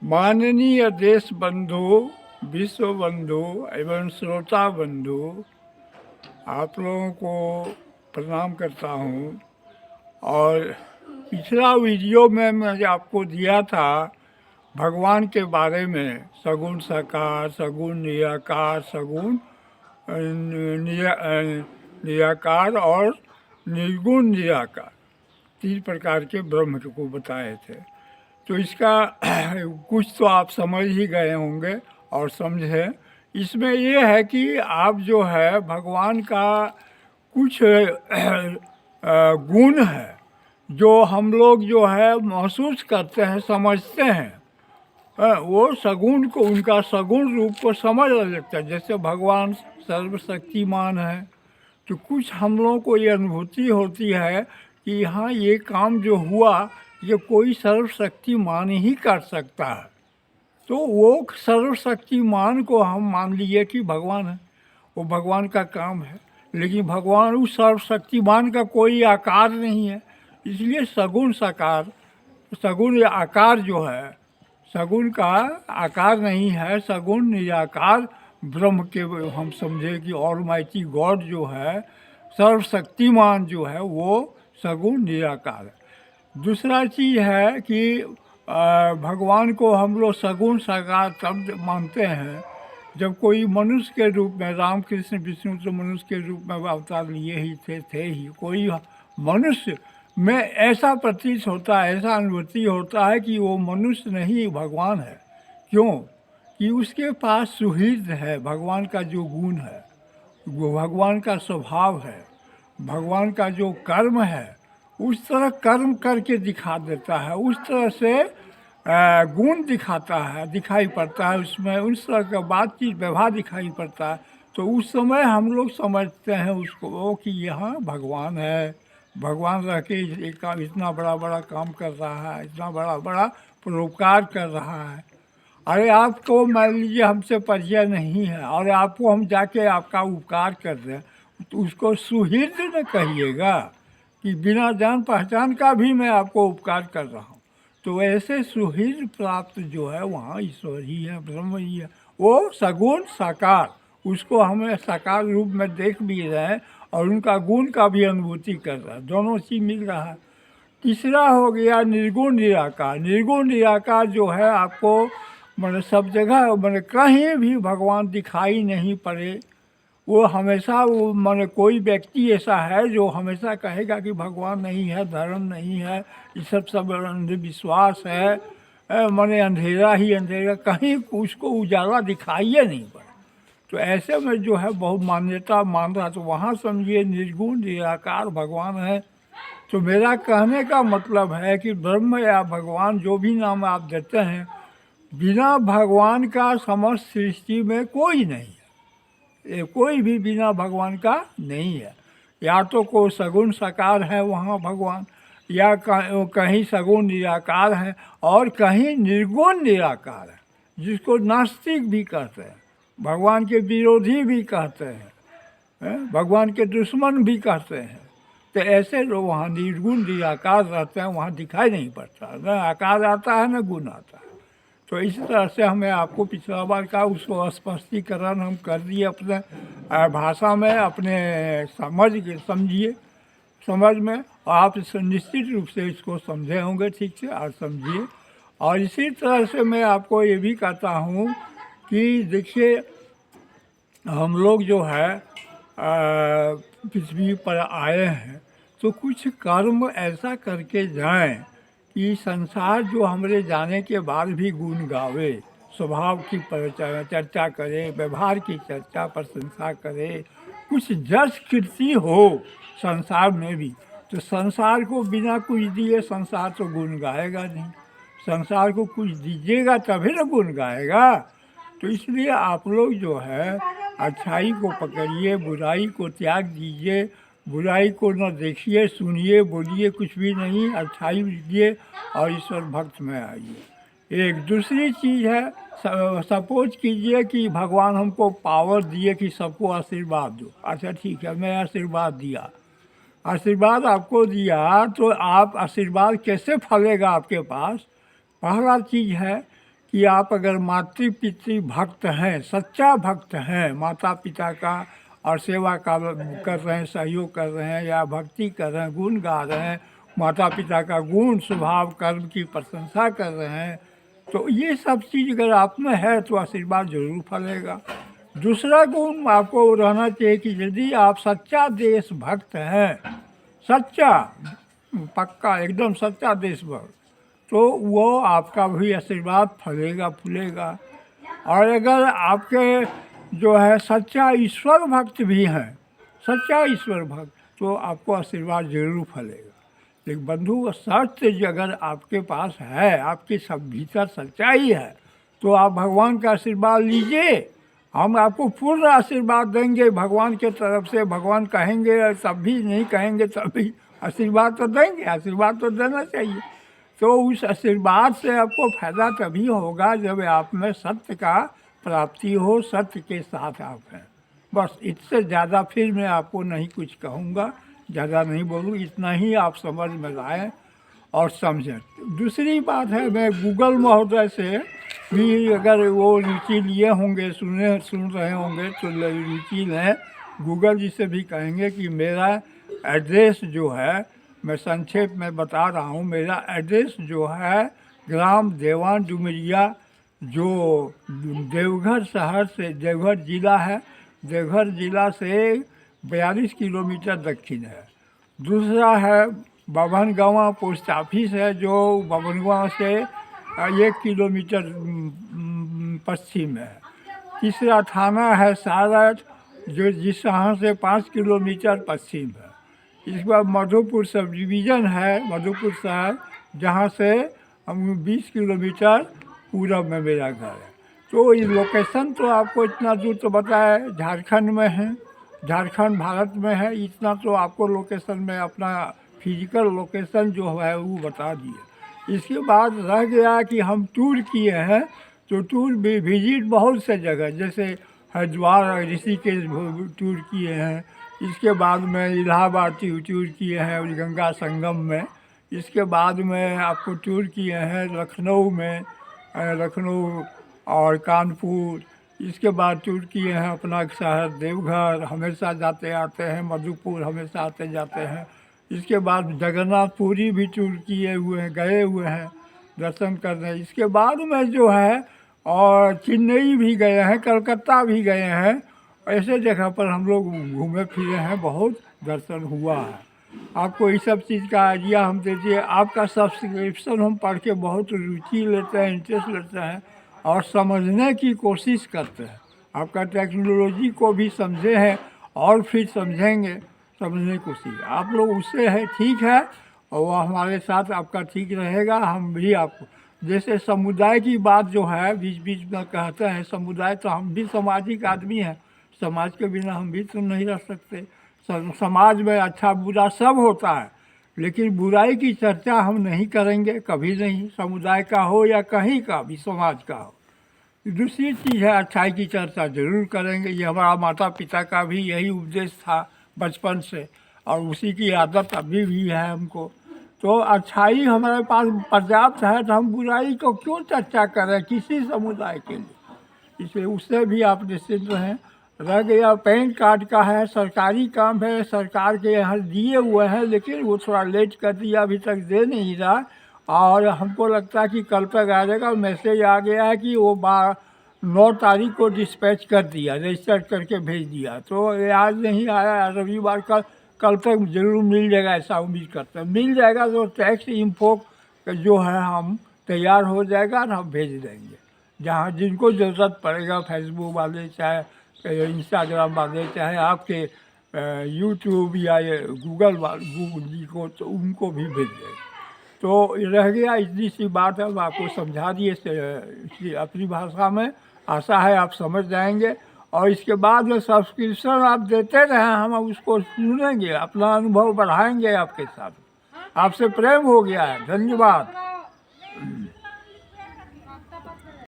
माननीय देश बंधु, विश्व बंधु एवं श्रोता बंधु, आप लोगों को प्रणाम करता हूँ। और पिछला वीडियो में मैंने आपको दिया था भगवान के बारे में, सगुण साकार, सगुण निराकार, सगुण निराकार और निर्गुण निराकार, 3 प्रकार के ब्रह्म को बताए थे। तो इसका कुछ तो आप समझ ही गए होंगे और समझें। इसमें ये है कि आप जो है भगवान का कुछ गुण है जो हम लोग जो है महसूस करते हैं, समझते हैं। वो सगुण को, उनका सगुण रूप को समझ लेते हैं। जैसे भगवान सर्वशक्तिमान है, तो कुछ हम लोगों को ये अनुभूति होती है कि हाँ, ये काम जो हुआ ये कोई सर्वशक्तिमान ही कर सकता है। तो वो सर्वशक्तिमान को हम मान लिए कि भगवान है, वो भगवान का काम है। लेकिन भगवान उस सर्वशक्तिमान का कोई आकार नहीं है, इसलिए सगुण साकार, सगुण आकार जो है, सगुण का आकार नहीं है, सगुण निराकार ब्रह्म के हम समझे कि ऑलमाइटी गॉड जो है, सर्वशक्तिमान जो है, वो सगुण निराकार है। दूसरा चीज़ है कि भगवान को हम लोग सगुण साकार तब मानते हैं जब कोई मनुष्य के रूप में, रामकृष्ण विष्णु तो मनुष्य के रूप में अवतार लिए ही थे ही, कोई मनुष्य में ऐसा प्रतीत होता है, ऐसा अनुभूति होता है कि वो मनुष्य नहीं भगवान है। क्यों? कि उसके पास सुहृद है, भगवान का जो गुण है, वो भगवान का स्वभाव है, भगवान का जो कर्म है, उस तरह कर्म करके दिखा देता है, उस तरह से गुण दिखाता है, दिखाई पड़ता है उसमें, उस तरह का बातचीत व्यवहार दिखाई पड़ता है। तो उस समय हम लोग समझते हैं उसको कि यहाँ भगवान है, भगवान रह के इतना बड़ा बड़ा काम कर रहा है, इतना बड़ा बड़ा परोपकार कर रहा है। अरे आपको मान लीजिए हमसे परिचय नहीं है और आपको हम जाके आपका उपकार कर रहे हैं, तो उसको सुहृद न कहिएगा कि बिना जान पहचान का भी मैं आपको उपकार कर रहा हूँ। तो ऐसे सुहृद प्राप्त जो है वहाँ ईश्वर ही है, ब्रह्म ही है, वो सगुण साकार, उसको हमें साकार रूप में देख भी रहे हैं और उनका गुण का भी अनुभूति कर रहे हैं, दोनों चीज़ मिल रहा है। तीसरा हो गया निर्गुण निराकार। निर्गुण निराकार जो है आपको मैंने सब जगह, मैंने कहीं भी भगवान दिखाई नहीं पड़े। वो हमेशा, वो माने कोई व्यक्ति ऐसा है जो हमेशा कहेगा कि भगवान नहीं है, धर्म नहीं है, ये सब अंधविश्वास है, माने अंधेरा ही अंधेरा, कहीं उसको उजाला दिखाइए नहीं पड़ा। तो ऐसे में जो है बहुत मान्यता मान रहा, तो वहाँ समझिए निर्गुण निराकार भगवान है। तो मेरा कहने का मतलब है कि ब्रह्म या भगवान जो भी नाम आप देते हैं, बिना भगवान का समस्त सृष्टि में कोई नहीं है। ये कोई भी बिना भगवान का नहीं है। या तो कोई सगुण साकार है वहाँ भगवान, या कहीं सगुण निराकार है और कहीं निर्गुण निराकार है, जिसको नास्तिक भी कहते हैं, भगवान के विरोधी भी कहते हैं, भगवान के दुश्मन भी कहते हैं। तो ऐसे लोग वहाँ निर्गुण निराकार रहते हैं, वहाँ दिखाई नहीं पड़ता, न आकार आता है न गुण आता है। तो इस तरह से हमें आपको पिछला बार का उसको स्पष्टीकरण हम कर दिए अपने भाषा में, अपने समझिए समझ में। आप निश्चित रूप से इसको समझे होंगे ठीक से, और समझिए। और इसी तरह से मैं आपको ये भी कहता हूँ कि देखिए, हम लोग जो है पृथ्वी पर आए हैं तो कुछ कर्म ऐसा करके जाएं कि संसार जो हमारे जाने के बाद भी गुण गावे, स्वभाव की चर्चा करे, व्यवहार की चर्चा प्रशंसा करे, कुछ जस कीर्ति हो संसार में भी। तो संसार को बिना कुछ दिए संसार तो गुण गाएगा नहीं, संसार को कुछ दीजिएगा तभी ना गुण गाएगा। तो इसलिए आप लोग जो है अच्छाई को पकड़िए, बुराई को त्याग दीजिए, बुराई को न देखिए, सुनिए, बोलिए कुछ भी नहीं, अच्छाई दीजिए और ईश्वर भक्त में आइए। एक दूसरी चीज़ है, सपोज कीजिए कि भगवान हमको पावर दिए कि सबको आशीर्वाद दो। अच्छा ठीक है, मैं आशीर्वाद दिया, आशीर्वाद आपको दिया, तो आप आशीर्वाद कैसे फलेगा आपके पास? पहला चीज़ है कि आप अगर मातृ पितृ भक्त हैं, सच्चा भक्त हैं, माता पिता का और सेवा का कर रहे हैं, सहयोग कर रहे हैं या भक्ति कर रहे हैं, गुण गा रहे हैं, माता पिता का गुण स्वभाव कर्म की प्रशंसा कर रहे हैं, तो ये सब चीज़ अगर आप में है तो आशीर्वाद जरूर फलेगा। दूसरा गुण आपको रहना चाहिए कि यदि आप सच्चा देशभक्त हैं, सच्चा पक्का एकदम सच्चा देशभक्त, तो वो आपका भी आशीर्वाद फलेगा फूलेगा। और अगर आपके जो है सच्चा ईश्वर भक्त भी हैं, सच्चा ईश्वर भक्त, तो आपको आशीर्वाद जरूर फलेगा। लेकिन बंधु शर्त अगर आपके पास है, आपके सब भीतर सच्चाई है, तो आप भगवान का आशीर्वाद लीजिए, हम आपको पूर्ण आशीर्वाद देंगे भगवान के तरफ से। भगवान कहेंगे तब भी, नहीं कहेंगे तब भी आशीर्वाद तो देंगे, आशीर्वाद तो देना चाहिए। तो उस आशीर्वाद से आपको फायदा तभी होगा जब आप में सत्य का प्राप्ति हो, सत्य के साथ आप हैं। बस इससे ज़्यादा फिर मैं आपको नहीं कुछ कहूँगा, ज़्यादा नहीं बोलूँ, इतना ही आप समझ में लाएँ और समझें। दूसरी बात है, मैं गूगल महोदय से भी अगर वो रुचि लिए होंगे, सुन रहे होंगे तो रुचि लें। गूगल जी से भी कहेंगे कि मेरा एड्रेस जो है, मैं संक्षेप में बता रहा हूँ, मेरा एड्रेस जो है ग्राम देवान डुमरिया, जो देवघर शहर से, देवघर ज़िला है, देवघर ज़िला से 42 किलोमीटर दक्षिण है। दूसरा है बभनगांवा पोस्ट ऑफिस है, जो बभनगांवा से 1 किलोमीटर पश्चिम है। तीसरा थाना है सारठ, जो जिस यहाँ से 5 किलोमीटर पश्चिम है। इसके बाद मधुपुर सब डिवीज़न है, मधुपुर शहर, जहाँ से हम 20 किलोमीटर पूरब में मेरा घर है। तो ये लोकेशन तो आपको इतना दूर तो बताया, झारखंड में है, झारखंड भारत में है, इतना तो आपको लोकेशन में अपना फिजिकल लोकेशन जो है वो बता दिए। इसके बाद रह गया कि हम टूर किए हैं, तो टूर विजिट बहुत से जगह, जैसे हरिद्वार ऋषिकेश टूर किए हैं। इसके बाद में इलाहाबाद टूर किए हैं गंगा संगम में। इसके बाद में आपको टूर किए हैं लखनऊ में, लखनऊ और कानपुर। इसके बाद टूर किए हैं अपना शहर देवघर, हमेशा जाते आते हैं, मधुपुर हमेशा आते जाते हैं। इसके बाद जगन्नाथपुरी भी टूर किए हुए हैं, गए हुए हैं दर्शन करने। इसके बाद में जो है और चेन्नई भी गए हैं, कलकत्ता भी गए हैं। ऐसे जगह पर हम लोग घूमे फिरे हैं, बहुत दर्शन हुआ है। आपको इस सब चीज़ का आइडिया हम देते हैं। आपका सब्सक्रिप्शन हम पढ़ के बहुत रुचि लेते हैं, इंटरेस्ट लेते हैं और समझने की कोशिश करते हैं। आपका टेक्नोलॉजी को भी समझे हैं और फिर समझेंगे, समझने की कोशिश आप लोग उससे है, ठीक है, और वो हमारे साथ आपका ठीक रहेगा। हम भी आपको जैसे समुदाय की बात जो है बीच बीच में कहते हैं, समुदाय तो हम भी सामाजिक आदमी हैं, समाज के बिना हम भी तो नहीं रह सकते। समाज में अच्छा बुरा सब होता है, लेकिन बुराई की चर्चा हम नहीं करेंगे कभी नहीं, समुदाय का हो या कहीं का भी, समाज का हो। दूसरी चीज़ है अच्छाई की चर्चा जरूर करेंगे। ये हमारा माता पिता का भी यही उपदेश था बचपन से, और उसी की आदत अभी भी है हमको। तो अच्छाई हमारे पास पर्याप्त है, तो हम बुराई को क्यों चर्चा करें किसी समुदाय के लिए। इसलिए उससे भी आप निश्चिंत रहें। रह गया पैन कार्ड का है, सरकारी काम है, सरकार के यहाँ दिए हुए हैं, लेकिन वो थोड़ा लेट कर दिया, अभी तक दे नहीं रहा। और हमको लगता है कि कल तक आ जाएगा। मैसेज आ गया है कि वो 9 तारीख को डिस्पैच कर दिया, रजिस्टर करके भेज दिया। तो ये आज नहीं आया, रविवार कल तक जरूर मिल जाएगा, ऐसा उम्मीद करते हैं। मिल जाएगा तो टैक्स इन्फो जो है हम तैयार हो जाएगा ना, हम भेज देंगे जहाँ जिनको ज़रूरत पड़ेगा, फेसबुक वाले चाहे इंस्टाग्राम वाले चाहे आपके यूट्यूब या ये गूगल जी को, तो उनको भी भेज देंगे। तो रह गया इतनी सी बात है, मैं आपको समझा दिए अपनी भाषा में। आशा है आप समझ जाएंगे, और इसके बाद में सब्सक्रिप्शन आप देते रहें, हम उसको सुनेंगे, अपना अनुभव बढ़ाएंगे आपके साथ। आपसे प्रेम हो गया है। धन्यवाद।